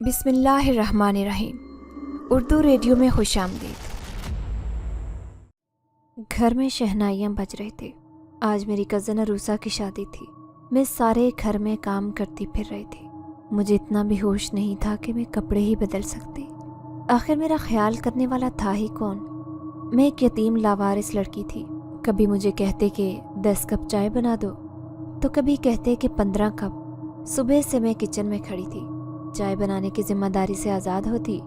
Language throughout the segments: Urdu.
بسم اللہ الرحمن الرحیم۔ اردو ریڈیو میں خوش آمدید۔ گھر میں شہنائیاں بج رہے تھے۔ آج میری کزن عروسہ کی شادی تھی۔ میں سارے گھر میں کام کرتی پھر رہی تھی۔ مجھے اتنا بھی ہوش نہیں تھا کہ میں کپڑے ہی بدل سکتی۔ آخر میرا خیال کرنے والا تھا ہی کون؟ میں ایک یتیم لاوارث لڑکی تھی۔ کبھی مجھے کہتے کہ 10 کپ چائے بنا دو، تو کبھی کہتے کہ 15 کپ۔ صبح سے میں کچن میں کھڑی تھی۔ چائے بنانے کی ذمہ داری سے آزاد ہوتی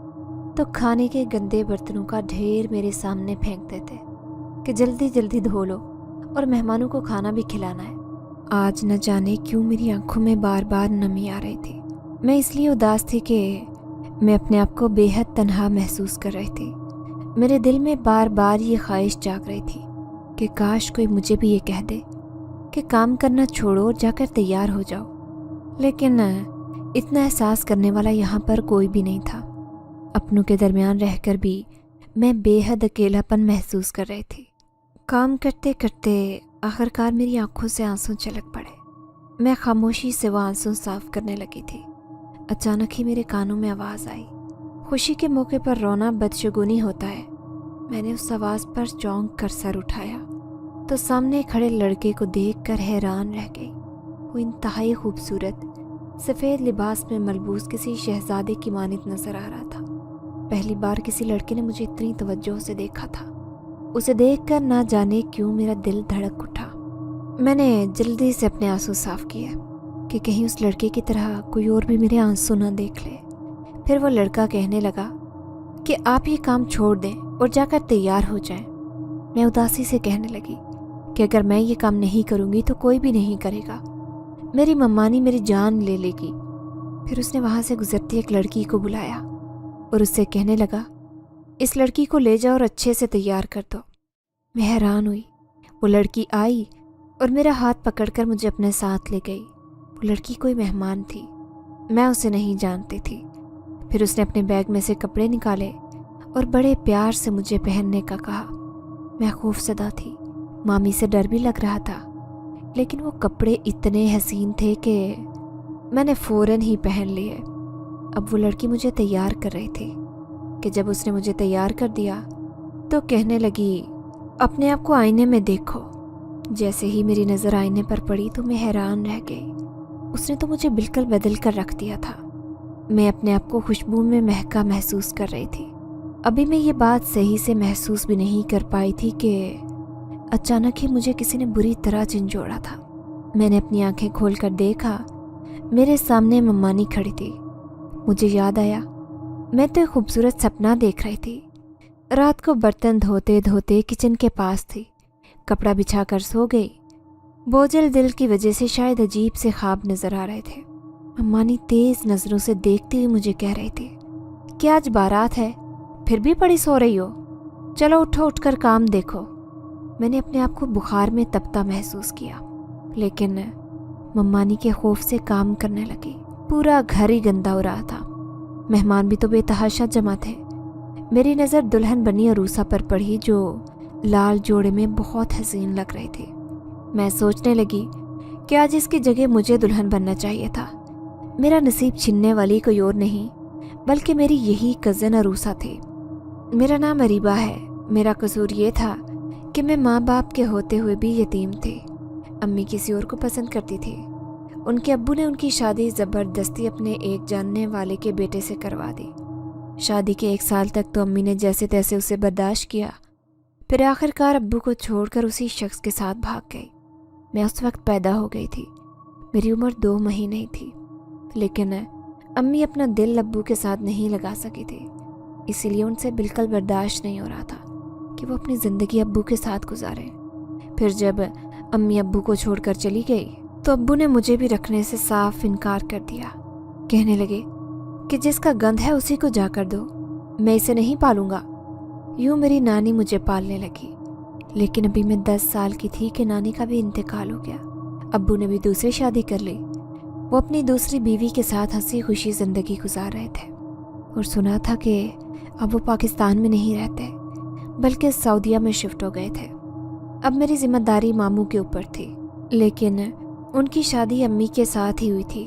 تو کھانے کے گندے برتنوں کا ڈھیر میرے سامنے پھینکتے تھے کہ جلدی جلدی دھو لو اور مہمانوں کو کھانا بھی کھلانا ہے۔ آج نہ جانے کیوں میری آنکھوں میں بار بار نمی آ رہی تھی۔ میں اس لیے اداس تھی کہ میں اپنے آپ کو بے حد تنہا محسوس کر رہی تھی۔ میرے دل میں بار بار یہ خواہش جاگ رہی تھی کہ کاش کوئی مجھے بھی یہ کہہ دے کہ کام کرنا چھوڑو اور جا کر تیار ہو جاؤ، لیکن اتنا احساس کرنے والا یہاں پر کوئی بھی نہیں تھا۔ اپنوں کے درمیان رہ کر بھی میں بے حد اکیلا پن محسوس کر رہی تھی۔ کام کرتے کرتے آخرکار میری آنکھوں سے آنسو چھلک پڑے۔ میں خاموشی سے وہ آنسو صاف کرنے لگی تھی۔ اچانک ہی میرے کانوں میں آواز آئی، خوشی کے موقع پر رونا بدشگونی ہوتا ہے۔ میں نے اس آواز پر چونک کر سر اٹھایا تو سامنے کھڑے لڑکے کو دیکھ کر حیران رہ گئی۔ وہ انتہائی خوبصورت سفید لباس میں ملبوس کسی شہزادے کی مانند نظر آ رہا تھا۔ پہلی بار کسی لڑکے نے مجھے اتنی توجہ سے دیکھا تھا۔ اسے دیکھ کر نہ جانے کیوں میرا دل دھڑک اٹھا۔ میں نے جلدی سے اپنے آنسو صاف کیے کہ کہیں اس لڑکے کی طرح کوئی اور بھی میرے آنسو نہ دیکھ لے۔ پھر وہ لڑکا کہنے لگا کہ آپ یہ کام چھوڑ دیں اور جا کر تیار ہو جائیں۔ میں اداسی سے کہنے لگی کہ اگر میں یہ کام نہیں کروں گی تو کوئی بھی نہیں کرے گا، میری ممانی میری جان لے لے گی۔ پھر اس نے وہاں سے گزرتی ایک لڑکی کو بلایا اور اس سے کہنے لگا، اس لڑکی کو لے جاؤ اور اچھے سے تیار کر دو۔ میں حیران ہوئی۔ وہ لڑکی آئی اور میرا ہاتھ پکڑ کر مجھے اپنے ساتھ لے گئی۔ وہ لڑکی کوئی مہمان تھی، میں اسے نہیں جانتی تھی۔ پھر اس نے اپنے بیگ میں سے کپڑے نکالے اور بڑے پیار سے مجھے پہننے کا کہا۔ میں خوفزدہ تھی، مامی سے ڈر بھی لگ رہا تھا، لیکن وہ کپڑے اتنے حسین تھے کہ میں نے فوراً ہی پہن لیے۔ اب وہ لڑکی مجھے تیار کر رہی تھی کہ جب اس نے مجھے تیار کر دیا تو کہنے لگی، اپنے آپ کو آئینے میں دیکھو۔ جیسے ہی میری نظر آئینے پر پڑی تو میں حیران رہ گئی۔ اس نے تو مجھے بالکل بدل کر رکھ دیا تھا۔ میں اپنے آپ کو خوشبو میں مہکا محسوس کر رہی تھی۔ ابھی میں یہ بات صحیح سے محسوس بھی نہیں کر پائی تھی کہ اچانک ہی مجھے کسی نے بری طرح جھنجھوڑا تھا۔ میں نے اپنی آنکھیں کھول کر دیکھا، میرے سامنے ممانی کھڑی تھی۔ مجھے یاد آیا، میں تو ایک خوبصورت سپنا دیکھ رہی تھی۔ رات کو برتن دھوتے دھوتے کچن کے پاس تھی، کپڑا بچھا کر سو گئی۔ بوجھل دل کی وجہ سے شاید عجیب سے خواب نظر آ رہے تھے۔ ممانی تیز نظروں سے دیکھتی ہوئی مجھے کہہ رہی تھی کہ آج بارات ہے، پھر بھی پڑی سو رہی ہو، چلو اٹھو، اٹھ کر کام دیکھو۔ میں نے اپنے آپ کو بخار میں تپتا محسوس کیا، لیکن ممانی کے خوف سے کام کرنے لگی۔ پورا گھر ہی گندا ہو رہا تھا، مہمان بھی تو بے تحاشا جمع تھے۔ میری نظر دلہن بنی عروسہ پر پڑی جو لال جوڑے میں بہت حسین لگ رہی تھی۔ میں سوچنے لگی کہ آج اس کی جگہ مجھے دلہن بننا چاہیے تھا۔ میرا نصیب چھیننے والی کوئی اور نہیں بلکہ میری یہی کزن عروسہ تھی۔ میرا نام اریبہ ہے۔ میرا قصور یہ تھا کہ میں ماں باپ کے ہوتے ہوئے بھی یتیم تھی۔ امی کسی اور کو پسند کرتی تھی۔ ان کے ابو نے ان کی شادی زبردستی اپنے ایک جاننے والے کے بیٹے سے کروا دی۔ شادی کے 1 سال تک تو امی نے جیسے تیسے اسے برداشت کیا، پھر آخرکار ابو کو چھوڑ کر اسی شخص کے ساتھ بھاگ گئی۔ میں اس وقت پیدا ہو گئی تھی، میری عمر 2 مہینے ہی تھی، لیکن امی اپنا دل ابو کے ساتھ نہیں لگا سکی تھی، اسی لیے ان سے بالکل برداشت نہیں ہو رہا تھا کہ وہ اپنی زندگی ابو کے ساتھ گزاریں۔ پھر جب امی ابو کو چھوڑ کر چلی گئی تو ابو نے مجھے بھی رکھنے سے صاف انکار کر دیا۔ کہنے لگے کہ جس کا گند ہے اسی کو جا کر دو، میں اسے نہیں پالوں گا۔ یوں میری نانی مجھے پالنے لگی، لیکن ابھی میں 10 سال کی تھی کہ نانی کا بھی انتقال ہو گیا۔ ابو نے بھی دوسری شادی کر لی۔ وہ اپنی دوسری بیوی کے ساتھ ہنسی خوشی زندگی گزار رہے تھے، اور سنا تھا کہ اب وہ پاکستان میں نہیں رہتے بلکہ سعودیہ میں شفٹ ہو گئے تھے۔ اب میری ذمہ داری ماموں کے اوپر تھی، لیکن ان کی شادی امی کے ساتھ ہی ہوئی تھی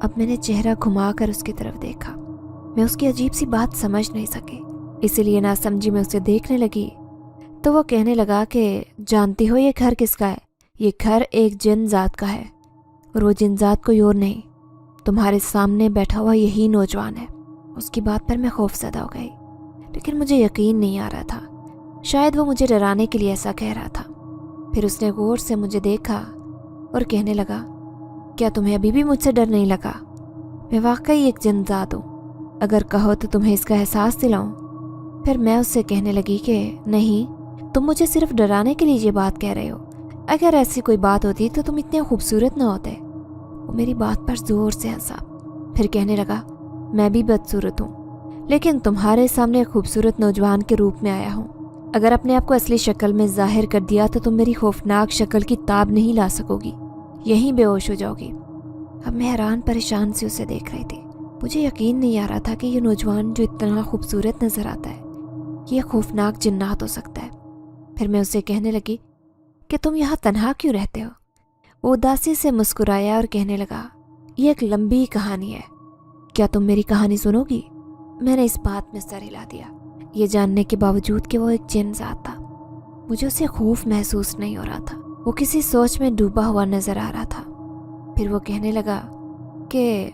اب میں نے چہرہ گھما کر اس کی طرف دیکھا۔ میں اس کی عجیب سی بات سمجھ نہیں سکی، اسی لیے ناسمجھی میں اسے دیکھنے لگی تو وہ کہنے لگا کہ جانتی ہو یہ گھر کس کا ہے؟ یہ گھر ایک جن ذات کا ہے، اور وہ جن ذات کوئی اور نہیں، تمہارے سامنے بیٹھا ہوا یہی نوجوان ہے۔ اس کی بات پر میں خوف زدہ ہو گئی، لیکن مجھے یقین نہیں آ رہا تھا، شاید وہ مجھے ڈرانے کے لیے ایسا کہہ رہا تھا۔ پھر اس نے غور سے مجھے دیکھا اور کہنے لگا، کیا تمہیں ابھی بھی مجھ سے ڈر نہیں لگا؟ میں واقعی ایک جن ذات ہوں، اگر کہو تو تمہیں اس کا احساس دلاؤں۔ پھر میں اس سے کہنے لگی کہ نہیں، تم مجھے صرف ڈرانے کے لیے یہ بات کہہ رہے ہو، اگر ایسی کوئی بات ہوتی تو تم اتنے خوبصورت نہ ہوتے۔ وہ میری بات پر زور سے ہنسا، پھر کہنے لگا، میں بھی بدصورت ہوں، لیکن تمہارے سامنے ایک خوبصورت نوجوان کے روپ میں آیا ہوں۔ اگر اپنے آپ کو اصلی شکل میں ظاہر کر دیا تو تم میری خوفناک شکل کی تاب نہیں لا سکو گی، یہیں بے ہوش ہو جاؤ گی۔ اب میں حیران پریشان سے اسے دیکھ رہی تھی، مجھے یقین نہیں آ رہا تھا کہ یہ نوجوان جو اتنا خوبصورت نظر آتا ہے یہ خوفناک جنات ہو سکتا ہے۔ پھر میں اسے کہنے لگی کہ تم یہاں تنہا کیوں رہتے ہو؟ وہ اداسی سے مسکرایا اور کہنے لگا، یہ ایک لمبی کہانی ہے، کیا تم میری کہانی سنو گی؟ میں نے اس بات میں سر ہلا دیا، یہ جاننے کے باوجود کہ وہ ایک جن ذات تھا۔ مجھے اسے خوف محسوس نہیں ہو رہا تھا، وہ کسی سوچ میں ڈوبا ہوا نظر آ رہا تھا۔ پھر وہ کہنے لگا کہ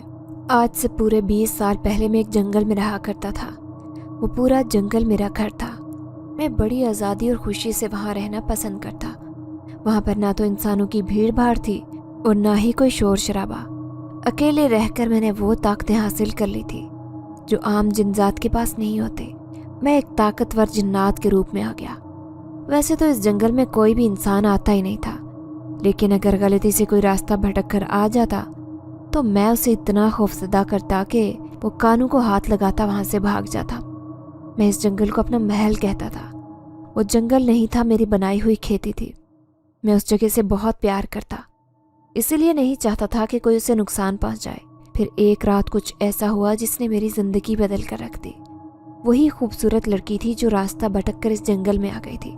آج سے پورے 20 سال پہلے میں ایک جنگل میں رہا کرتا تھا، وہ پورا جنگل میرا گھر تھا، میں بڑی آزادی اور خوشی سے وہاں رہنا پسند کرتا۔ وہاں پر نہ تو انسانوں کی بھیڑ بھاڑ تھی اور نہ ہی کوئی شور شرابہ۔ اکیلے رہ کر میں نے وہ طاقتیں حاصل کر لی تھی جو عام جن ذات کے پاس نہیں ہوتے۔ میں ایک طاقتور جنات کے روپ میں آ گیا۔ ویسے تو اس جنگل میں کوئی بھی انسان آتا ہی نہیں تھا، لیکن اگر غلطی سے کوئی راستہ بھٹک کر آ جاتا تو میں اسے اتنا خوفزدہ کرتا کہ وہ کانوں کو ہاتھ لگاتا وہاں سے بھاگ جاتا۔ میں اس جنگل کو اپنا محل کہتا تھا، وہ جنگل نہیں تھا، میری بنائی ہوئی کھیتی تھی۔ میں اس جگہ سے بہت پیار کرتا، اسی لیے نہیں چاہتا تھا کہ کوئی اسے نقصان پہنچائے۔ پھر ایک رات کچھ ایسا ہوا جس نے میری زندگی بدل کر رکھ دی۔ وہی خوبصورت لڑکی تھی جو راستہ بھٹک کر اس جنگل میں آ گئی تھی،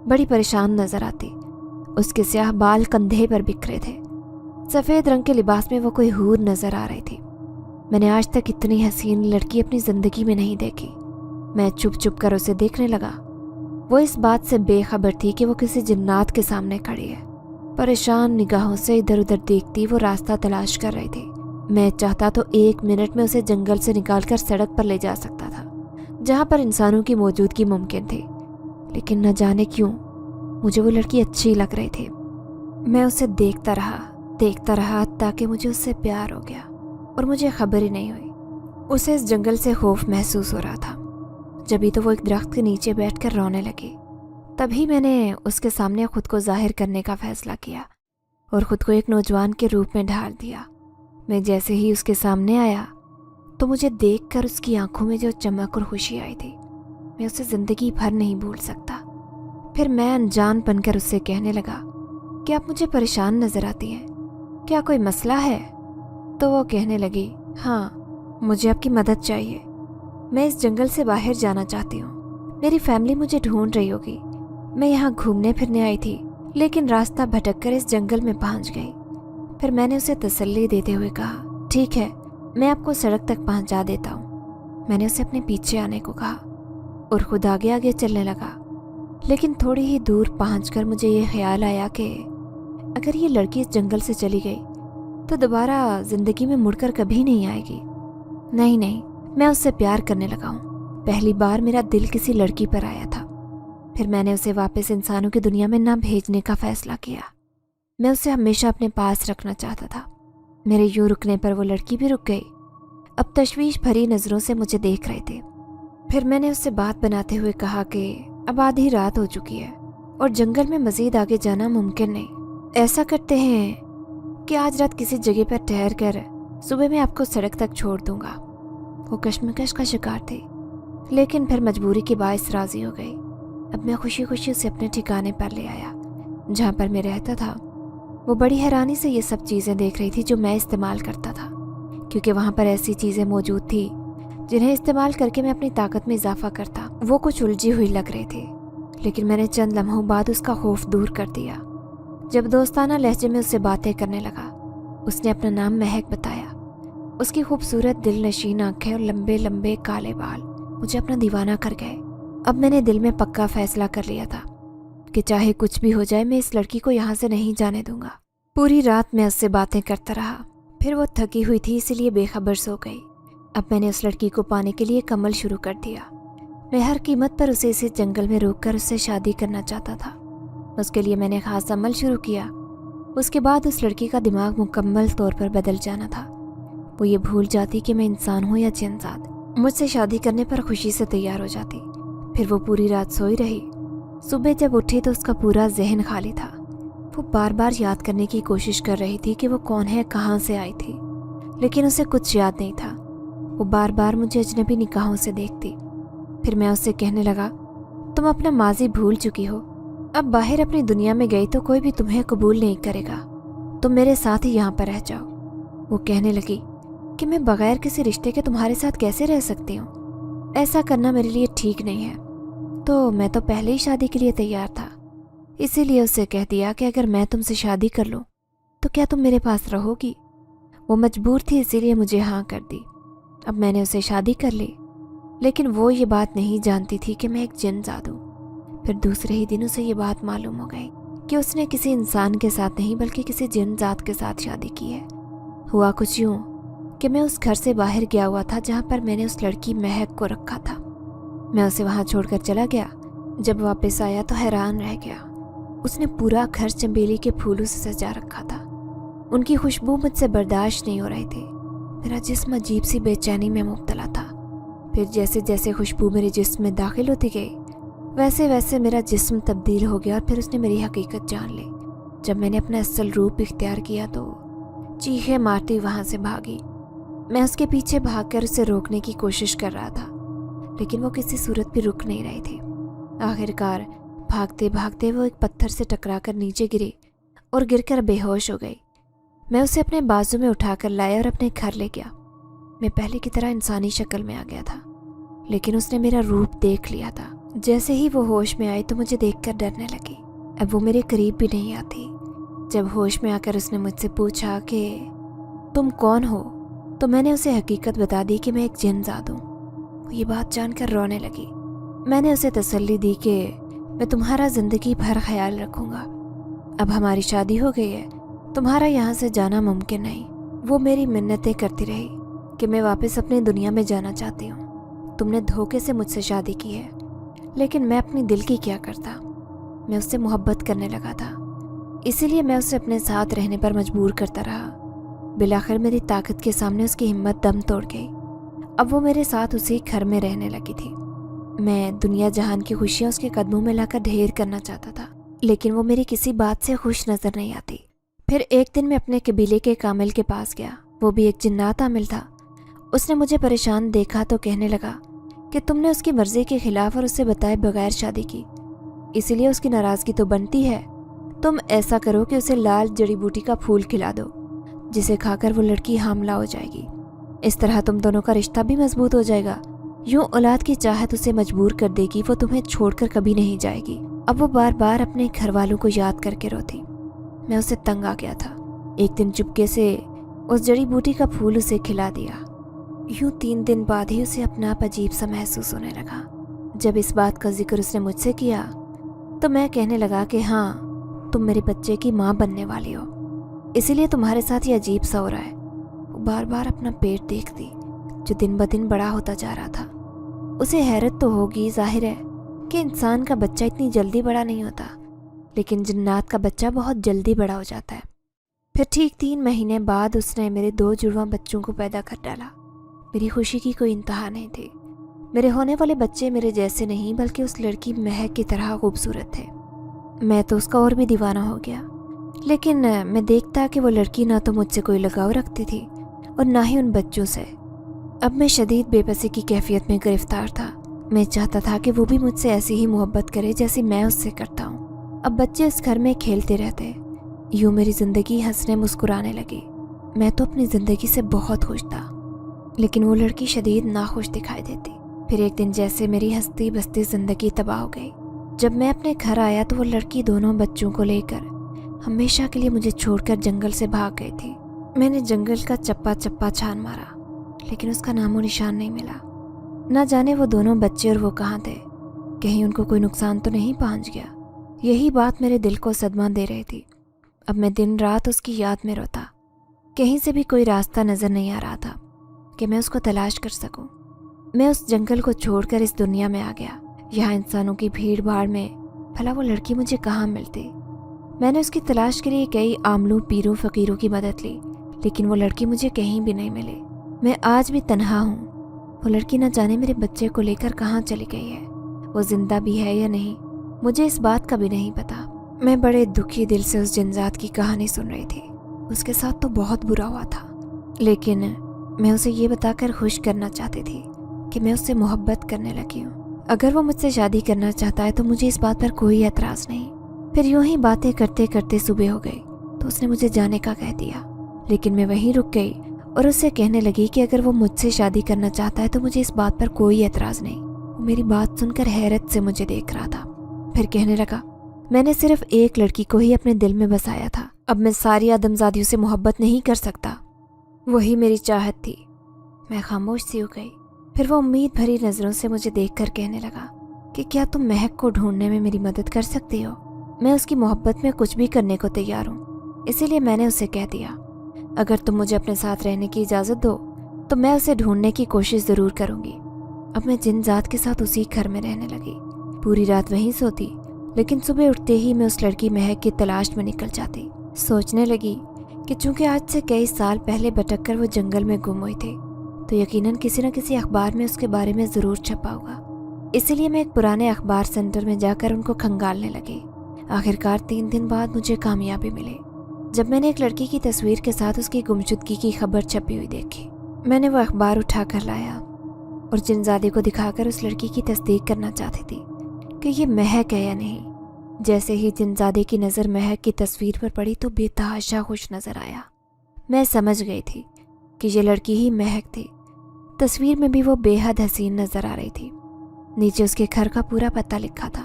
بڑی پریشان نظر آتی، اس کے سیاہ بال کندھے پر بکھرے تھے، سفید رنگ کے لباس میں وہ کوئی حور نظر آ رہی تھی۔ میں نے آج تک اتنی حسین لڑکی اپنی زندگی میں نہیں دیکھی۔ میں چھپ چھپ کر اسے دیکھنے لگا۔ وہ اس بات سے بے خبر تھی کہ وہ کسی جنات کے سامنے کھڑی ہے۔ پریشان نگاہوں سے ادھر ادھر دیکھتی وہ راستہ تلاش کر رہی تھی۔ میں چاہتا تو 1 منٹ میں اسے جنگل سے نکال کر سڑک پر لے جا سکتا تھا جہاں پر انسانوں کی موجودگی ممکن تھی، لیکن نہ جانے کیوں مجھے وہ لڑکی اچھی لگ رہی تھی۔ میں اسے دیکھتا رہا تاکہ مجھے اس سے پیار ہو گیا اور مجھے خبر ہی نہیں ہوئی۔ اسے اس جنگل سے خوف محسوس ہو رہا تھا۔ جبھی تو وہ ایک درخت کے نیچے بیٹھ کر رونے لگی۔ تبھی میں نے اس کے سامنے خود کو ظاہر کرنے کا فیصلہ کیا اور خود کو ایک نوجوان کے روپ میں ڈھال دیا۔ میں جیسے ہی اس کے سامنے آیا تو مجھے دیکھ کر اس کی آنکھوں میں جو چمک اور خوشی آئی تھی، میں اسے زندگی بھر نہیں بھول سکتا۔ پھر میں انجان بن کر اس سے کہنے لگا کہ آپ مجھے پریشان نظر آتی ہیں، کیا کوئی مسئلہ ہے؟ تو وہ کہنے لگی، ہاں، مجھے آپ کی مدد چاہیے، میں اس جنگل سے باہر جانا چاہتی ہوں، میری فیملی مجھے ڈھونڈ رہی ہوگی، میں یہاں گھومنے پھرنے آئی تھی لیکن راستہ بھٹک کر اس جنگل میں پہنچ گئی۔ پھر میں نے اسے تسلی دیتے ہوئے کہا، ٹھیک ہے، میں آپ کو سڑک تک پہنچا دیتا ہوں۔ میں نے اسے اپنے پیچھے آنے کو کہا اور خود آگے آگے چلنے لگا، لیکن تھوڑی ہی دور پہنچ کر مجھے یہ خیال آیا کہ اگر یہ لڑکی اس جنگل سے چلی گئی تو دوبارہ زندگی میں مڑ کر کبھی نہیں آئے گی۔ نہیں، میں اس سے پیار کرنے لگا ہوں۔ پہلی بار میرا دل کسی لڑکی پر آیا تھا، پھر میں نے اسے واپس انسانوں کی دنیا میں نہ بھیجنے کا فیصلہ کیا۔ میں اسے ہمیشہ اپنے پاس رکھنا چاہتا تھا۔ میرے یوں رکنے پر وہ لڑکی بھی رک گئی، اب تشویش بھری نظروں سے مجھے دیکھ رہے تھے۔ پھر میں نے اس سے بات بناتے ہوئے کہا کہ اب آدھی رات ہو چکی ہے اور جنگل میں مزید آگے جانا ممکن نہیں۔ ایسا کرتے ہیں کہ آج رات کسی جگہ پر ٹھہر کر صبح میں آپ کو سڑک تک چھوڑ دوں گا۔ وہ کشمکش کا شکار تھی، لیکن پھر مجبوری کے باعث راضی ہو گئی۔ اب میں خوشی خوشی اسے اپنے ٹھکانے پر لے آیا جہاں پر میں رہتا تھا۔ وہ بڑی حیرانی سے یہ سب چیزیں دیکھ رہی تھی جو میں استعمال کرتا تھا، کیونکہ وہاں پر ایسی چیزیں موجود تھی جنہیں استعمال کر کے میں اپنی طاقت میں اضافہ کرتا۔ وہ کچھ الجھی ہوئی لگ رہی تھی، لیکن میں نے چند لمحوں بعد اس کا خوف دور کر دیا۔ جب دوستانہ لہجے میں اس سے باتیں کرنے لگا، اس نے اپنا نام مہک بتایا اس کی خوبصورت دل نشین آنکھیں اور لمبے لمبے کالے بال مجھے اپنا دیوانہ کر گئے۔ اب میں نے دل میں پکا فیصلہ کر لیا تھا کہ چاہے کچھ بھی ہو جائے میں اس لڑکی کو یہاں سے نہیں جانے دوں گا۔ پوری رات میں اس سے باتیں کرتا رہا، پھر وہ تھکی ہوئی تھی اسی لیے بے خبر سو گئی۔ اب میں نے اس لڑکی کو پانے کے لیے ایک عمل شروع کر دیا۔ میں ہر قیمت پر اسے اس جنگل میں روک کر اس سے شادی کرنا چاہتا تھا۔ اس کے لیے میں نے خاص عمل شروع کیا۔ اس کے بعد اس لڑکی کا دماغ مکمل طور پر بدل جانا تھا۔ وہ یہ بھول جاتی کہ میں انسان ہوں یا جن ذات۔ مجھ سے شادی کرنے پر خوشی سے تیار ہو جاتی۔ پھر وہ پوری رات سوئی رہی۔ صبح جب اٹھی تو اس کا پورا ذہن خالی تھا۔ وہ بار بار یاد کرنے کی کوشش کر رہی تھی کہ وہ کون ہے، کہاں سے آئی تھی، لیکن اسے کچھ یاد نہیں تھا۔ وہ بار بار مجھے اجنبی نگاہوں سے دیکھتی۔ پھر میں اس سے کہنے لگا، تم اپنا ماضی بھول چکی ہو، اب باہر اپنی دنیا میں گئی تو کوئی بھی تمہیں قبول نہیں کرے گا، تم میرے ساتھ ہی یہاں پر رہ جاؤ۔ وہ کہنے لگی کہ میں بغیر کسی رشتے کے تمہارے ساتھ کیسے رہ سکتی ہوں، ایسا کرنا میرے لیے ٹھیک نہیں ہے۔ تو میں تو پہلے ہی شادی کے لیے تیار تھا، اسی لیے اسے کہہ دیا کہ اگر میں تم سے شادی کر لوں تو کیا تم میرے پاس رہو گی؟ وہ مجبور تھی اسی لیے مجھے ہاں کر دی۔ اب میں نے اسے شادی کر لی، لیکن وہ یہ بات نہیں جانتی تھی کہ میں ایک جن زاد ہوں۔ پھر دوسرے ہی دن اسے یہ بات معلوم ہو گئی کہ اس نے کسی انسان کے ساتھ نہیں بلکہ کسی جن ذات کے ساتھ شادی کی ہے۔ ہوا کچھ یوں کہ میں اس گھر سے باہر گیا ہوا تھا جہاں پر میں نے اس لڑکی مہک کو رکھا تھا۔ میں اسے وہاں چھوڑ کر چلا گیا۔ جب واپس آیا تو حیران رہ گیا۔ اس نے پورا گھر چنبیلی کے پھولوں سے سجا رکھا تھا۔ ان کی خوشبو مجھ سے برداشت نہیں ہو رہی تھی۔ میرا جسم عجیب سی بے چینی میں مبتلا تھا۔ پھر جیسے جیسے خوشبو میرے جسم میں داخل ہوتی گئی ویسے ویسے میرا جسم تبدیل ہو گیا، اور پھر اس نے میری حقیقت جان لی۔ جب میں نے اپنا اصل روپ اختیار کیا تو چیخیں مارتی وہاں سے بھاگی۔ میں اس کے پیچھے بھاگ کر اسے روکنے کی کوشش کر رہا تھا، لیکن وہ کسی صورت بھی رک نہیں رہی تھی۔ آخرکار بھاگتے بھاگتے وہ ایک پتھر سے ٹکرا کر نیچے گری اور گر کر بے ہوش ہو گئی۔ میں اسے اپنے بازو میں اٹھا کر لایا اور اپنے گھر لے گیا۔ میں پہلے کی طرح انسانی شکل میں آ گیا تھا، لیکن اس نے میرا روپ دیکھ لیا تھا۔ جیسے ہی وہ ہوش میں آئی تو مجھے دیکھ کر ڈرنے لگی۔ اب وہ میرے قریب بھی نہیں آتی۔ جب ہوش میں آ کر اس نے مجھ سے پوچھا کہ تم کون ہو، تو میں نے اسے حقیقت بتا دی کہ میں ایک جن زاد ہوں۔ وہ یہ بات جان کر رونے لگی۔ میں نے اسے تسلی دی کہ میں تمہارا زندگی بھر خیال رکھوں گا، اب ہماری شادی ہو گئی ہے، تمہارا یہاں سے جانا ممکن نہیں۔ وہ میری منتیں کرتی رہی کہ میں واپس اپنی دنیا میں جانا چاہتی ہوں۔ تم نے دھوکے سے مجھ سے شادی کی ہے، لیکن میں اپنی دل کی کیا کرتا؟ میں اس سے محبت کرنے لگا تھا، اسی لیے میں اسے اپنے ساتھ رہنے پر مجبور کرتا رہا۔ بالآخر میری طاقت کے سامنے اس کی ہمت دم توڑ گئی۔ اب وہ میرے ساتھ اسی گھر میں رہنے لگی تھی۔ میں دنیا جہان کی خوشیاں اس کے قدموں میں لا کر ڈھیر کرنا چاہتا تھا، لیکن وہ میری کسی بات سے خوش نظر نہیں آتی۔ پھر ایک دن میں اپنے قبیلے کے کامل کے پاس گیا۔ وہ بھی ایک جنات عامل تھا۔ اس نے مجھے پریشان دیکھا تو کہنے لگا کہ تم نے اس کی مرضی کے خلاف اور اسے بتائے بغیر شادی کی، اسی لیے اس کی ناراضگی تو بنتی ہے۔ تم ایسا کرو کہ اسے لال جڑی بوٹی کا پھول کھلا دو، جسے کھا کر وہ لڑکی حاملہ ہو جائے گی۔ اس طرح تم دونوں کا رشتہ بھی مضبوط ہو جائے گا۔ یوں اولاد کی چاہت اسے مجبور کر دے گی، وہ تمہیں چھوڑ کر کبھی نہیں جائے گی۔ اب وہ بار بار اپنے گھر والوں کو یاد کر کے روتی۔ میں اسے تنگ آ گیا تھا۔ ایک دن چپکے سے اس جڑی بوٹی کا پھول اسے کھلا دیا۔ یوں 3 دن بعد ہی اسے اپنا آپ عجیب سا محسوس ہونے لگا۔ جب اس بات کا ذکر اس نے مجھ سے کیا تو میں کہنے لگا کہ ہاں، تم میرے بچے کی ماں بننے والی ہو، اسی لیے تمہارے ساتھ یہ عجیب سا ہو رہا ہے۔ وہ بار بار اپنا پیٹ دیکھتی جو دن بدن بڑا ہوتا جا رہا تھا۔ اسے حیرت تو ہوگی، ظاہر ہے کہ انسان کا بچہ اتنی جلدی بڑا نہیں ہوتا، لیکن جنات کا بچہ بہت جلدی بڑا ہو جاتا ہے۔ پھر ٹھیک 3 مہینے بعد اس نے میرے 2 جڑواں بچوں کو پیدا کر ڈالا۔ میری خوشی کی کوئی انتہا نہیں تھی۔ میرے ہونے والے بچے میرے جیسے نہیں بلکہ اس لڑکی مہک کی طرح خوبصورت تھے۔ میں تو اس کا اور بھی دیوانہ ہو گیا، لیکن میں دیکھتا کہ وہ لڑکی نہ تو مجھ سے کوئی لگاؤ رکھتی تھی اور نہ ہی ان بچوں سے۔ اب میں شدید بے بسی کی کیفیت میں گرفتار تھا۔ میں چاہتا تھا کہ وہ بھی مجھ سے ایسی ہی محبت کرے جیسی میں اس سے کرتا ہوں۔ اب بچے اس گھر میں کھیلتے رہتے، یوں میری زندگی ہنسنے مسکرانے لگی۔ میں تو اپنی زندگی سے بہت خوش تھا، لیکن وہ لڑکی شدید ناخوش دکھائی دیتی۔ پھر ایک دن جیسے میری ہستی بستی زندگی تباہ ہو گئی۔ جب میں اپنے گھر آیا تو وہ لڑکی دونوں بچوں کو لے کر ہمیشہ کے لیے مجھے چھوڑ کر جنگل سے بھاگ گئی تھی۔ میں نے جنگل کا چپا چپا چھان مارا لیکن اس کا نام و نشان نہیں ملا۔ نہ جانے وہ دونوں بچے اور وہ کہاں تھے، کہیں ان کو کوئی نقصان تو نہیں پہنچ گیا۔ یہی بات میرے دل کو صدمہ دے رہی تھی۔ اب میں دن رات اس کی یاد میں روتا۔ کہیں سے بھی کوئی راستہ نظر نہیں آ رہا تھا کہ میں اس کو تلاش کر سکوں۔ میں اس جنگل کو چھوڑ کر اس دنیا میں آ گیا۔ یہاں انسانوں کی بھیڑ بھاڑ میں بھلا وہ لڑکی مجھے کہاں ملتی؟ میں نے اس کی تلاش کے لیے کئی عاملوں پیروں فقیروں کی مدد لی، لیکن وہ لڑکی مجھے کہیں بھی نہیں ملی۔ میں آج بھی تنہا ہوں۔ وہ لڑکی نہ جانے میرے بچے کو لے کر کہاں چلی گئی ہے۔ وہ زندہ بھی ہے یا نہیں، مجھے اس بات کا بھی نہیں پتا۔ میں بڑے دکھی دل سے اس جنزاد کی کہانی سن رہی تھی۔ اس کے ساتھ تو بہت برا ہوا تھا، لیکن میں اسے یہ بتا کر خوش کرنا چاہتی تھی کہ میں اس سے محبت کرنے لگی ہوں۔ اگر وہ مجھ سے شادی کرنا چاہتا ہے تو مجھے اس بات پر کوئی اعتراض نہیں۔ پھر یوں ہی باتیں کرتے کرتے صبح ہو گئی تو اس نے مجھے جانے کا کہہ دیا، لیکن میں وہیں رک گئی اور اس سے کہنے لگی کہ اگر وہ مجھ سے شادی کرنا چاہتا ہے تو مجھے اس بات پر کوئی اعتراض نہیں۔ وہ میری بات سن کر حیرت سے مجھے دیکھ رہا تھا۔ پھر کہنے لگا، میں نے صرف ایک لڑکی کو ہی اپنے دل میں بسایا تھا، اب میں ساری آدمزادیوں سے محبت نہیں کر سکتا۔ وہی میری چاہت تھی۔ میں خاموش سی ہو گئی۔ پھر وہ امید بھری نظروں سے مجھے دیکھ کر کہنے لگا کہ کیا تم مہک کو ڈھونڈنے میں میری مدد کر سکتی ہو؟ میں اس کی محبت میں کچھ بھی کرنے کو تیار ہوں۔ اسی لیے میں نے اسے کہہ دیا، اگر تم مجھے اپنے ساتھ رہنے کی اجازت دو تو میں اسے ڈھونڈنے کی کوشش ضرور کروں گی۔ اب میں جن ذات کے ساتھ اسی گھر میں رہنے لگی۔ پوری رات وہیں سوتی، لیکن صبح اٹھتے ہی میں اس لڑکی مہک کی تلاش میں نکل جاتی۔ سوچنے لگی کہ چونکہ آج سے کئی سال پہلے بھٹک کر وہ جنگل میں گم ہوئی تھی تو یقیناً کسی نہ کسی اخبار میں اس کے بارے میں ضرور چھپا ہوگا۔ اسی لیے میں ایک پرانے اخبار سینٹر میں جا کر ان کو کھنگالنے لگی۔ آخرکار 3 دن بعد مجھے کامیابی ملی جب میں نے ایک لڑکی کی تصویر کے ساتھ اس کی گمشدگی کی خبر چھپی ہوئی دیکھی۔ میں نے وہ اخبار اٹھا کر لایا اور جنزادے کو دکھا کر اس لڑکی کی تصدیق کرنا چاہتی تھی کہ یہ مہک ہے یا نہیں۔ جیسے ہی جنزادے کی نظر مہک کی تصویر پر پڑی تو بے تحاشا خوش نظر آیا۔ میں سمجھ گئی تھی کہ یہ لڑکی ہی مہک تھی۔ تصویر میں بھی وہ بے حد حسین نظر آ رہی تھی۔ نیچے اس کے گھر کا پورا پتہ لکھا تھا۔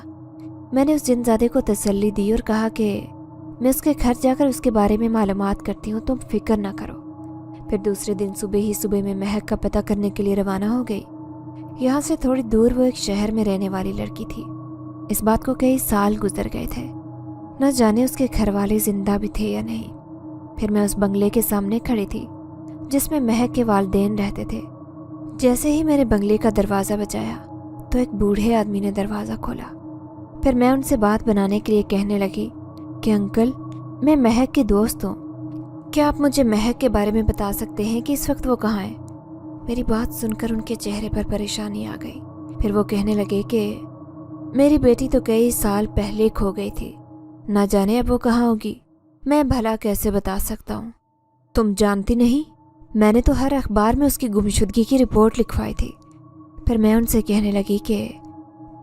میں نے اس جنزادے کو تسلی دی اور کہا کہ میں اس کے گھر جا کر اس کے بارے میں معلومات کرتی ہوں، تم فکر نہ کرو۔ پھر دوسرے دن صبح میں مہک کا پتہ کرنے کے لیے روانہ ہو گئی۔ یہاں سے تھوڑی دور وہ ایک شہر میں رہنے والی لڑکی تھی۔ اس بات کو کئی سال گزر گئے تھے، نہ جانے اس کے گھر والے زندہ بھی تھے یا نہیں۔ پھر میں اس بنگلے کے سامنے کھڑی تھی جس میں مہک کے والدین رہتے تھے۔ جیسے ہی میرے بنگلے کا دروازہ بجایا تو ایک بوڑھے آدمی نے دروازہ کھولا۔ پھر میں ان سے بات بنانے کے لیے کہنے لگی کہ انکل، میں مہک کی دوست ہوں، کیا آپ مجھے مہک کے بارے میں بتا سکتے ہیں کہ اس وقت وہ کہاں ہے؟ میری بات سن کر ان کے چہرے پر پریشانی آ گئی۔ پھر وہ کہنے لگے کہ میری بیٹی تو کئی سال پہلے کھو گئی تھی، نہ جانے اب وہ کہاں ہوگی۔ میں بھلا کیسے بتا سکتا ہوں؟ تم جانتی نہیں، میں نے تو ہر اخبار میں اس کی گمشدگی کی رپورٹ لکھوائی تھی۔ پھر میں ان سے کہنے لگی کہ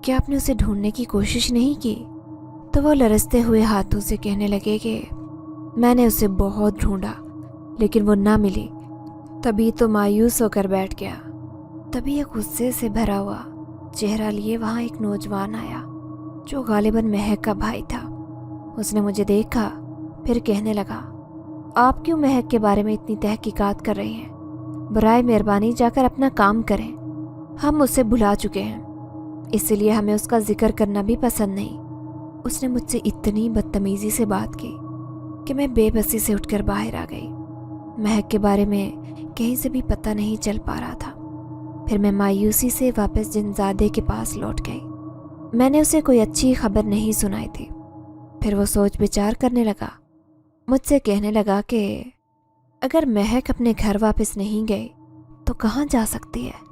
کیا آپ نے اسے ڈھونڈنے کی کوشش نہیں کی؟ تو وہ لرزتے ہوئے ہاتھوں سے کہنے لگے کہ میں نے اسے بہت ڈھونڈا لیکن وہ نہ ملی۔ تبھی تو مایوس ہو کر بیٹھ گیا۔ تبھی ایک غصے سے بھرا ہوا چہرہ لیے وہاں ایک نوجوان آیا جو غالباً مہک کا بھائی تھا۔ اس نے مجھے دیکھا، پھر کہنے لگا، آپ کیوں مہک کے بارے میں اتنی تحقیقات کر رہی ہیں؟ برائے مہربانی جا کر اپنا کام کریں، ہم اسے بھلا چکے ہیں، اسی لیے ہمیں اس کا ذکر کرنا بھی پسند نہیں۔ اس نے مجھ سے اتنی بدتمیزی سے بات کی کہ میں بے بسی سے اٹھ کر باہر آ گئی۔ مہک کے بارے میں کہیں سے بھی پتہ نہیں چل پا رہا تھا۔ پھر میں مایوسی سے واپس جنزادے کے پاس لوٹ گئی۔ میں نے اسے کوئی اچھی خبر نہیں سنائی تھی۔ پھر وہ سوچ بچار کرنے لگا، مجھ سے کہنے لگا کہ اگر مہک اپنے گھر واپس نہیں گئی تو کہاں جا سکتی ہے؟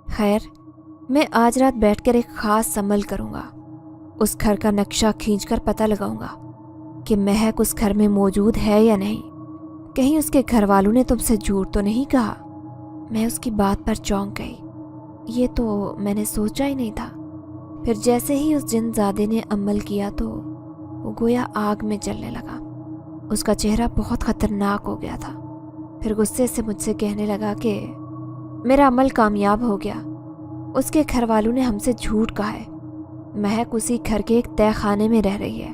خیر، میں آج رات بیٹھ کر ایک خاص عمل کروں گا۔ اس گھر کا نقشہ کھینچ کر پتہ لگاؤں گا کہ مہک اس گھر میں موجود ہے یا نہیں۔ کہیں اس کے گھر والوں نے تم سے جھوٹ تو نہیں کہا؟ میں اس کی بات پر چونک گئی۔ یہ تو میں نے سوچا ہی نہیں تھا۔ پھر جیسے ہی اس جنزادے نے عمل کیا تو وہ گویا آگ میں جلنے لگا۔ اس کا چہرہ بہت خطرناک ہو گیا تھا۔ پھر غصے سے مجھ سے کہنے لگا کہ میرا عمل کامیاب ہو گیا، اس کے گھر والوں نے ہم سے جھوٹ کہا ہے، مہک اسی گھر کے ایک تہہ خانے میں رہ رہی ہے۔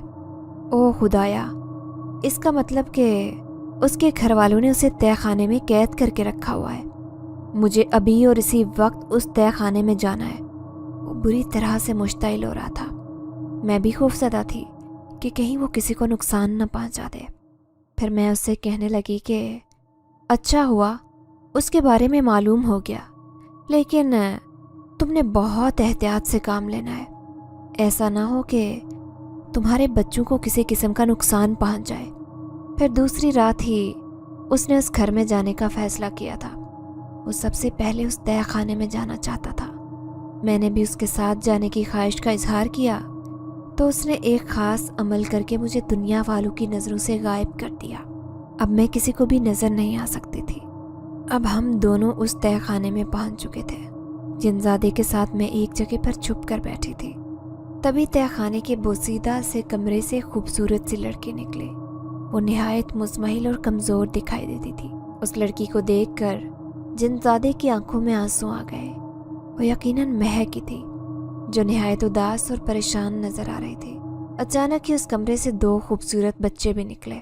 او خدایا، اس کا مطلب کہ اس کے گھر والوں نے اسے تہہ خانے میں قید کر کے رکھا ہوا ہے۔ مجھے ابھی اور اسی وقت اس تہہ خانے میں جانا ہے۔ وہ بری طرح سے مشتعل ہو رہا تھا۔ میں بھی خوفزدہ تھی کہ کہیں وہ کسی کو نقصان نہ پہنچا دے۔ پھر میں اس سے کہنے لگی کہ اچھا ہوا اس کے بارے میں معلوم ہو گیا، لیکن تم نے بہت احتیاط سے کام لینا ہے، ایسا نہ ہو کہ تمہارے بچوں کو کسی قسم کا نقصان پہنچ جائے۔ پھر دوسری رات ہی اس نے اس گھر میں جانے کا فیصلہ کیا تھا۔ وہ سب سے پہلے اس تہہ خانے میں جانا چاہتا تھا۔ میں نے بھی اس کے ساتھ جانے کی خواہش کا اظہار کیا تو اس نے ایک خاص عمل کر کے مجھے دنیا والوں کی نظروں سے غائب کر دیا۔ اب میں کسی کو بھی نظر نہیں آ سکتی تھی۔ اب ہم دونوں اس تہہ خانے میں پہنچ چکے تھے۔ جنزادے کے ساتھ میں ایک جگہ پر چھپ کر بیٹھی تھی۔ تبھی تہہ خانے کے بوسیدہ سے کمرے سے خوبصورت سی لڑکی نکلی۔ وہ نہایت مزمحل اور کمزور دکھائی دیتی تھی۔ اس لڑکی کو دیکھ کر جنزادے کی آنکھوں میں آنسو آ گئے۔ وہ یقیناً مہک ہی تھی جو نہایت اداس اور پریشان نظر آ رہی تھی۔ اچانک ہی اس کمرے سے 2 خوبصورت بچے بھی نکلے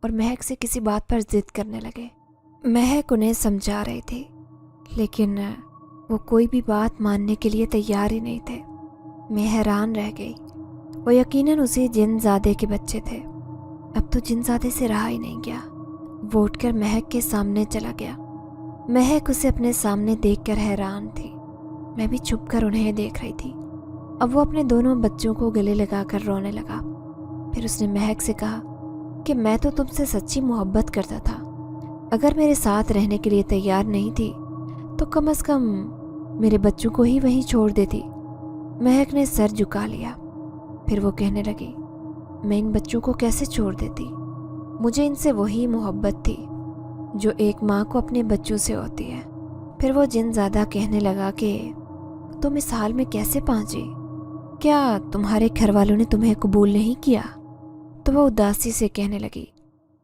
اور مہک سے کسی بات پر ضد کرنے لگے۔ مہک انہیں سمجھا رہی تھی، لیکن وہ کوئی بھی بات ماننے کے لیے تیار ہی نہیں تھے۔ میں حیران رہ گئی۔ وہ یقیناً اسی جنزادے کے بچے تھے۔ اب تو جنزادے سے رہا ہی نہیں گیا۔ وہ اٹھ کر مہک کے سامنے چلا گیا۔ مہک اسے اپنے سامنے دیکھ کر حیران تھی۔ میں بھی چھپ کر انہیں دیکھ رہی تھی۔ اب وہ اپنے دونوں بچوں کو گلے لگا کر رونے لگا۔ پھر اس نے مہک سے کہا کہ میں تو تم سے سچی محبت کرتا تھا۔ اگر میرے ساتھ رہنے کے لیے تیار نہیں تھی تو کم از کم میرے بچوں کو ہی وہیں چھوڑ دیتی۔ مہک نے سر جھکا لیا۔ پھر وہ کہنے لگی، میں ان بچوں کو کیسے چھوڑ دیتی؟ مجھے ان سے وہی محبت تھی جو ایک ماں کو اپنے بچوں سے ہوتی ہے۔ پھر وہ جنزادہ کہنے لگا کہ تم اس حال میں کیسے پہنچی؟ کیا تمہارے گھر والوں نے تمہیں قبول نہیں کیا؟ تو وہ اداسی سے کہنے لگی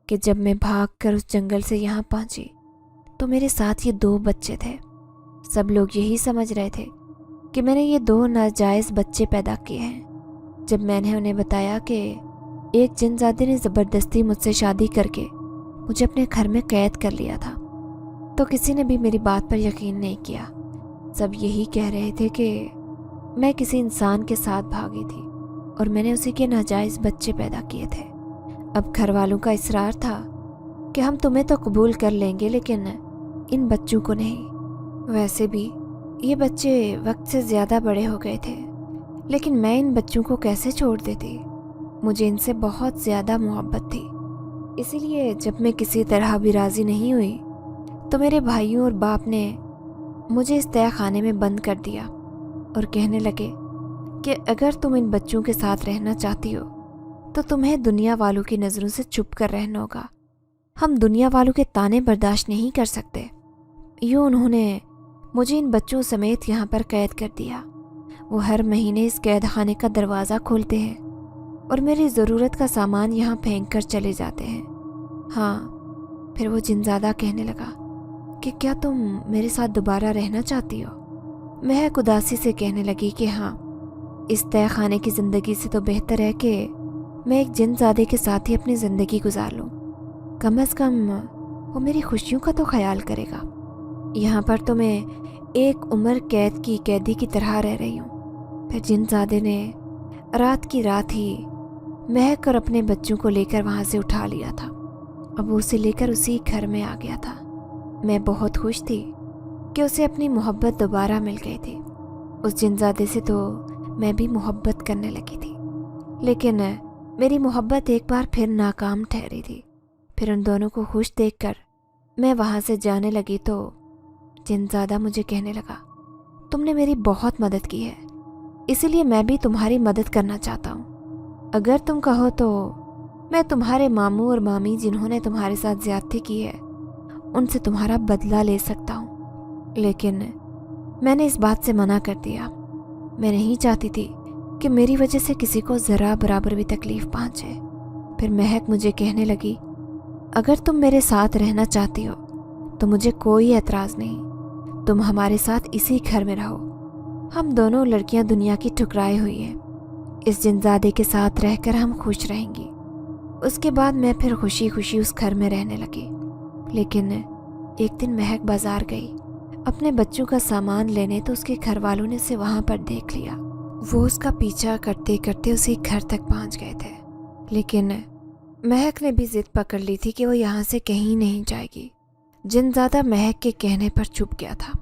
کہ جب میں بھاگ کر اس جنگل سے یہاں پہنچی تو میرے ساتھ یہ 2 بچے تھے۔ سب لوگ یہی سمجھ رہے تھے کہ میں نے یہ 2 ناجائز بچے پیدا کیے ہیں۔ جب میں نے انہیں بتایا کہ ایک جنزادے نے زبردستی مجھ سے شادی کر کے مجھے اپنے گھر میں قید کر لیا تھا تو کسی نے بھی میری بات پر یقین نہیں کیا۔ سب یہی کہہ رہے تھے کہ میں کسی انسان کے ساتھ بھاگی تھی اور میں نے اسی کے ناجائز بچے پیدا کیے تھے۔ اب گھر والوں کا اصرار تھا کہ ہم تمہیں تو قبول کر لیں گے لیکن ان بچوں کو نہیں۔ ویسے بھی یہ بچے وقت سے زیادہ بڑے ہو گئے تھے، لیکن میں ان بچوں کو کیسے چھوڑ دیتی؟ مجھے ان سے بہت زیادہ محبت تھی۔ اسی لیے جب میں کسی طرح بھی راضی نہیں ہوئی تو میرے بھائیوں اور باپ نے مجھے اس تہہ خانے میں بند کر دیا اور کہنے لگے کہ اگر تم ان بچوں کے ساتھ رہنا چاہتی ہو تو تمہیں دنیا والوں کی نظروں سے چھپ کر رہنا ہوگا۔ ہم دنیا والوں کے طعنے برداشت نہیں کر سکتے۔ یوں انہوں نے مجھے ان بچوں سمیت یہاں پر قید کر دیا۔ وہ ہر مہینے اس قید خانے کا دروازہ کھولتے ہیں اور میری ضرورت کا سامان یہاں پھینک کر چلے جاتے ہیں۔ ہاں، پھر وہ جنزادہ کہنے لگا کہ کیا تم میرے ساتھ دوبارہ رہنا چاہتی ہو؟ مہک اداسی سے کہنے لگی کہ ہاں، اس تہہ خانے کی زندگی سے تو بہتر ہے کہ میں ایک جنزادے کے ساتھ ہی اپنی زندگی گزار لوں۔ کم از کم وہ میری خوشیوں کا تو خیال کرے گا۔ یہاں پر تو میں ایک عمر قید کی قیدی کی طرح رہ رہی ہوں۔ پھر جنزادے نے رات کی رات ہی مہک اور اپنے بچوں کو لے کر وہاں سے اٹھا لیا تھا۔ اب وہ اسے لے کر اسی گھر میں آ گیا تھا۔ میں بہت خوش تھی کہ اسے اپنی محبت دوبارہ مل گئی تھی۔ اس جنزادے سے تو میں بھی محبت کرنے لگی تھی، لیکن میری محبت ایک بار پھر ناکام ٹھہری تھی۔ پھر ان دونوں کو خوش دیکھ کر میں وہاں سے جانے لگی تو جنزادہ مجھے کہنے لگا، تم نے میری بہت مدد کی ہے، اسی لیے میں بھی تمہاری مدد کرنا چاہتا ہوں۔ اگر تم کہو تو میں تمہارے ماموں اور مامی جنہوں نے تمہارے ساتھ زیادتی کی ہے ان سے تمہارا بدلہ لے سکتا ہوں، لیکن میں نے اس بات سے منع کر دیا۔ میں نہیں چاہتی تھی کہ میری وجہ سے کسی کو ذرا برابر بھی تکلیف پہنچے۔ پھر مہک مجھے کہنے لگی، اگر تم میرے ساتھ رہنا چاہتی ہو تو مجھے کوئی اعتراض نہیں، تم ہمارے ساتھ اسی گھر میں رہو۔ ہم دونوں لڑکیاں دنیا کی ٹھکرائی ہوئی ہیں، اس جنزادے کے ساتھ رہ کر ہم خوش رہیں گی۔ اس کے بعد میں پھر خوشی خوشی اس گھر میں رہنے لگی۔ لیکن ایک دن مہک بازار گئی اپنے بچوں کا سامان لینے، تو اس کے گھر والوں نے اسے وہاں پر دیکھ لیا۔ وہ اس کا پیچھا کرتے کرتے اسی گھر تک پہنچ گئے تھے، لیکن مہک نے بھی ضد پکڑ لی تھی کہ وہ یہاں سے کہیں نہیں جائے گی۔ جنزادہ مہک کے کہنے پر چپ گیا تھا۔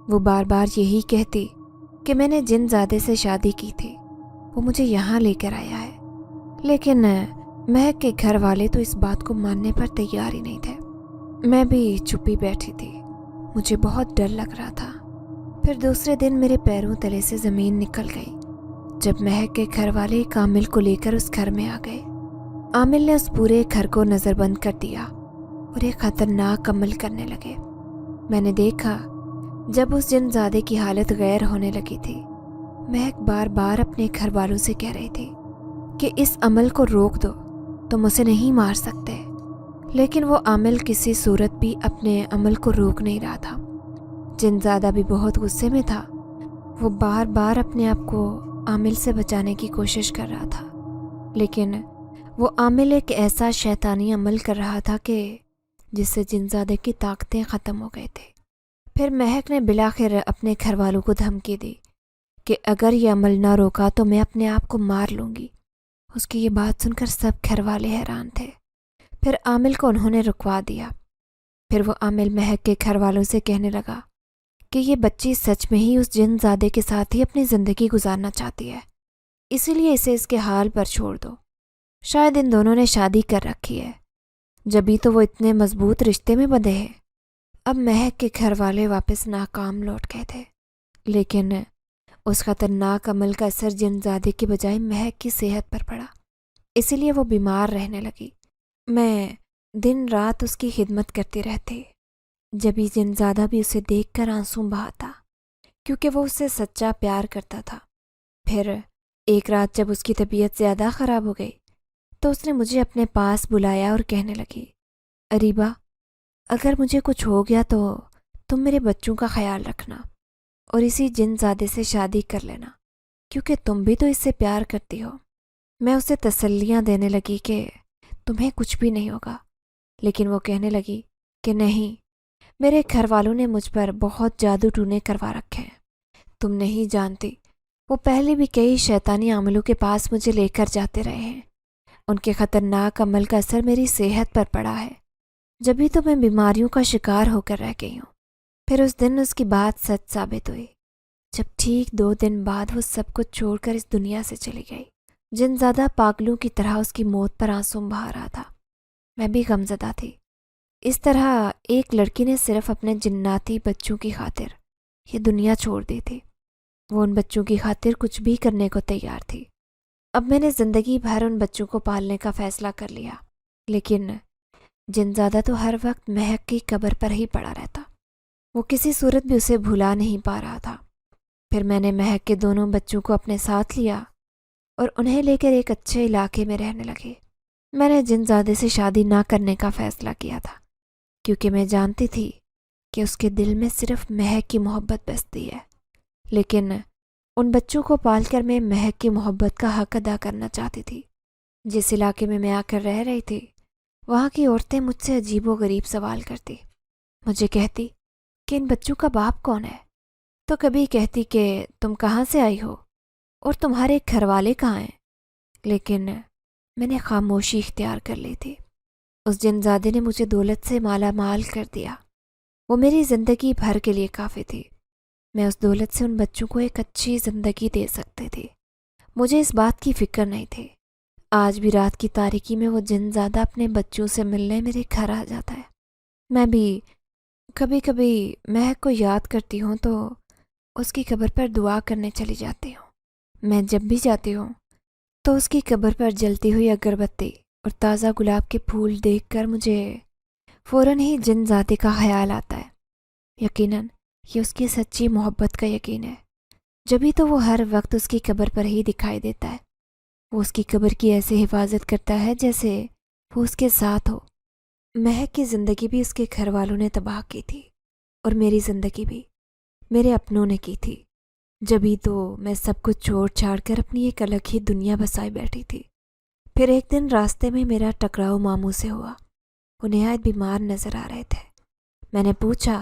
وہ بار بار یہی کہتی کہ میں نے جنزادے سے شادی کی تھی، وہ مجھے یہاں لے کر آیا ہے، لیکن مہک کے گھر والے تو اس بات کو ماننے پر تیار ہی نہیں تھے۔ میں بھی چپی بیٹھی تھی، مجھے بہت ڈر لگ رہا تھا۔ پھر دوسرے دن میرے پیروں تلے سے زمین نکل گئی جب مہک کے گھر والے ایک عامل کو لے کر اس گھر میں آ گئے۔ عامل نے اس پورے گھر کو نظر بند کر دیا اور ایک خطرناک عمل کرنے لگے۔ میں نے دیکھا جب اس جنزادے کی حالت غیر ہونے لگی تھی، مہک بار بار اپنے گھر والوں سے کہہ رہی تھی کہ اس عمل کو روک دو، تم اسے نہیں مار سکتے، لیکن وہ عامل کسی صورت بھی اپنے عمل کو روک نہیں رہا تھا۔ جنزادہ بھی بہت غصے میں تھا، وہ بار بار اپنے آپ کو عامل سے بچانے کی کوشش کر رہا تھا، لیکن وہ عامل ایک ایسا شیطانی عمل کر رہا تھا کہ جس سے جنزادے کی طاقتیں ختم ہو گئی تھی۔ پھر مہک نے بلاخر اپنے گھر والوں کو دھمکی دی کہ اگر یہ عمل نہ روکا تو میں اپنے آپ کو مار لوں گی۔ اس کی یہ بات سن کر سب گھر والے حیران تھے۔ پھر عامل کو انہوں نے رکوا دیا۔ پھر وہ عامل مہک کے گھر والوں سے کہنے لگا کہ یہ بچی سچ میں ہی اس جنزادے کے ساتھ ہی اپنی زندگی گزارنا چاہتی ہے، اسی لیے اسے اس کے حال پر چھوڑ دو۔ شاید ان دونوں نے شادی کر رکھی ہے، جبھی تو وہ اتنے مضبوط رشتے میں بندھے ہیں۔ اب مہک کے گھر والے واپس ناکام لوٹ گئے تھے، لیکن اس خطرناک عمل کا اثر جنزادے کی بجائے مہک کی صحت پر پڑا، اسی لیے وہ بیمار رہنے لگی۔ میں دن رات اس کی خدمت کرتی رہتی، جبھی جنزادہ بھی اسے دیکھ کر آنسو بہاتا، کیونکہ وہ اس سے سچا پیار کرتا تھا۔ پھر ایک رات جب اس کی طبیعت زیادہ خراب ہو گئی تو اس نے مجھے اپنے پاس بلایا اور کہنے لگی، اریبہ، اگر مجھے کچھ ہو گیا تو تم میرے بچوں کا خیال رکھنا اور اسی جنزادے سے شادی کر لینا، کیونکہ تم بھی تو اس سے پیار کرتی ہو۔ میں اسے تسلیاں دینے لگی کہ تمہیں کچھ بھی نہیں ہوگا، لیکن وہ کہنے لگی کہ نہیں، میرے گھر والوں نے مجھ پر بہت جادو ٹونے کروا رکھے ہیں، تم نہیں جانتی، وہ پہلے بھی کئی شیطانی عملوں کے پاس مجھے لے کر جاتے رہے ہیں، ان کے خطرناک عمل کا اثر میری صحت پر پڑا ہے، جبھی تو میں بیماریوں کا شکار ہو کر رہ گئی ہوں۔ پھر اس دن اس کی بات سچ ثابت ہوئی، جب ٹھیک 2 دن بعد وہ سب کچھ چھوڑ کر اس دنیا سے چلی گئی۔ جنزادہ پاگلوں کی طرح اس کی موت پر آنسو بہا رہا تھا، میں بھی غمزدہ تھی۔ اس طرح ایک لڑکی نے صرف اپنے جناتی بچوں کی خاطر یہ دنیا چھوڑ دی تھی۔ وہ ان بچوں کی خاطر کچھ بھی کرنے کو تیار تھی۔ اب میں نے زندگی بھر ان بچوں کو پالنے کا فیصلہ کر لیا، لیکن جنزادہ تو ہر وقت مہک کی قبر پر ہی پڑا رہتا، وہ کسی صورت بھی اسے بھلا نہیں پا رہا تھا۔ پھر میں نے مہک کے دونوں بچوں کو اپنے ساتھ لیا اور انہیں لے کر ایک اچھے علاقے میں رہنے لگے۔ میں نے جنزادے سے شادی نہ کرنے کا فیصلہ کیا تھا، کیونکہ میں جانتی تھی کہ اس کے دل میں صرف مہک کی محبت بستی ہے، لیکن ان بچوں کو پال کر میں مہک کی محبت کا حق ادا کرنا چاہتی تھی۔ جس علاقے میں آ کر رہ رہی تھی، وہاں کی عورتیں مجھ سے عجیب و غریب سوال کرتی، مجھے کہتی کہ ان بچوں کا باپ کون ہے، تو کبھی کہتی کہ تم کہاں سے آئی ہو اور تمہارے گھر والے کہاں ہیں، لیکن میں نے خاموشی اختیار کر لی تھی۔ اس جنزادے نے مجھے دولت سے مالا مال کر دیا، وہ میری زندگی بھر کے لیے کافی تھی۔ میں اس دولت سے ان بچوں کو ایک اچھی زندگی دے سکتی تھی، مجھے اس بات کی فکر نہیں تھی۔ آج بھی رات کی تاریکی میں وہ جنزادہ اپنے بچوں سے ملنے میرے گھر آ جاتا ہے۔ میں بھی کبھی کبھی مہک کو یاد کرتی ہوں تو اس کی قبر پر دعا کرنے چلی جاتی ہوں۔ میں جب بھی جاتی ہوں تو اس کی قبر پر جلتی ہوئی اگربتی اور تازہ گلاب کے پھول دیکھ کر مجھے فوراً ہی جنزادے کا خیال آتا ہے۔ یقیناً یہ اس کی سچی محبت کا یقین ہے، جبھی تو وہ ہر وقت اس کی قبر پر ہی دکھائی دیتا ہے۔ وہ اس کی قبر کی ایسے حفاظت کرتا ہے جیسے وہ اس کے ساتھ ہو۔ مہک کی زندگی بھی اس کے گھر والوں نے تباہ کی تھی، اور میری زندگی بھی میرے اپنوں نے کی تھی، جبھی تو میں سب کچھ چھوڑ چھاڑ کر اپنی ایک الگ ہی دنیا بسائے بیٹھی تھی۔ پھر ایک دن راستے میں میرا ٹکراؤ ماموں سے ہوا۔ وہ نہایت بیمار نظر آ رہے تھے۔ میں نے پوچھا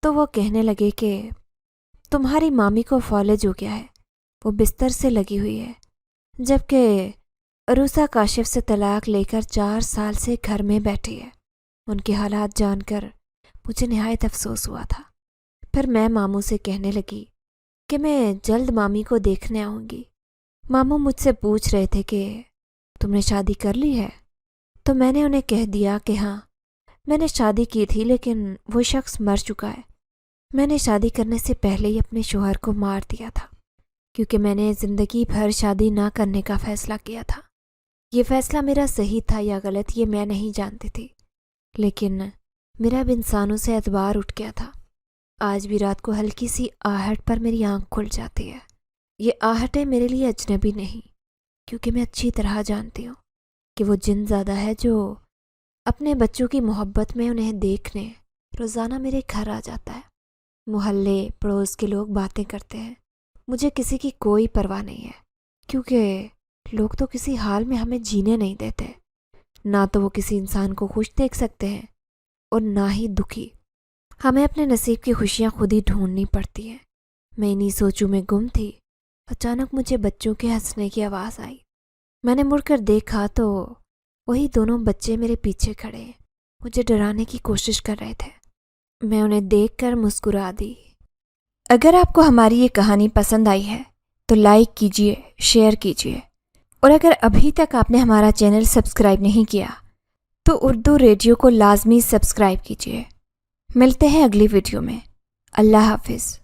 تو وہ کہنے لگے کہ تمہاری مامی کو فالج ہو گیا ہے، وہ بستر سے لگی ہوئی ہے، جبکہ عروسہ کاشف سے طلاق لے کر 4 سال سے گھر میں بیٹھی ہے۔ ان کے حالات جان کر مجھے نہایت افسوس ہوا تھا۔ پھر میں ماموں سے کہنے لگی کہ میں جلد مامی کو دیکھنے آؤں گی۔ ماموں مجھ سے پوچھ رہے تھے کہ تم نے شادی کر لی ہے؟ تو میں نے انہیں کہہ دیا کہ ہاں، میں نے شادی کی تھی لیکن وہ شخص مر چکا ہے۔ میں نے شادی کرنے سے پہلے ہی اپنے شوہر کو مار دیا تھا، کیونکہ میں نے زندگی بھر شادی نہ کرنے کا فیصلہ کیا تھا۔ یہ فیصلہ میرا صحیح تھا یا غلط یہ میں نہیں جانتی تھی، لیکن میرا اب انسانوں سے اعتبار اٹھ گیا تھا۔ آج بھی رات کو ہلکی سی آہٹ پر میری آنکھ کھل جاتی ہے۔ یہ آہٹیں میرے لیے اجنبی نہیں، کیونکہ میں اچھی طرح جانتی ہوں کہ وہ جن زیادہ ہے جو اپنے بچوں کی محبت میں انہیں دیکھنے روزانہ میرے گھر آ جاتا ہے۔ محلے پڑوس کے لوگ باتیں کرتے ہیں، مجھے کسی کی کوئی پرواہ نہیں ہے، کیونکہ لوگ تو کسی حال میں ہمیں جینے نہیں دیتے۔ نہ تو وہ کسی انسان کو خوش دیکھ سکتے ہیں اور نہ ہی دکھی۔ ہمیں اپنے نصیب کی خوشیاں خود ہی ڈھونڈنی پڑتی ہیں۔ میں انہی سوچوں میں گم تھی، اچانک مجھے بچوں کے ہنسنے کی آواز آئی۔ میں نے مڑ کر دیکھا تو وہی دونوں بچے میرے پیچھے کھڑے ہیں، مجھے ڈرانے کی کوشش کر رہے تھے۔ میں انہیں دیکھ کر مسکرا دی۔ اگر آپ کو ہماری یہ کہانی پسند آئی ہے تو لائک کیجیے، شیئر کیجیے، اور اگر ابھی تک آپ نے ہمارا چینل سبسکرائب نہیں کیا تو اردو ریڈیو کو لازمی سبسکرائب کیجیے۔ ملتے ہیں اگلی ویڈیو میں۔ اللہ حافظ۔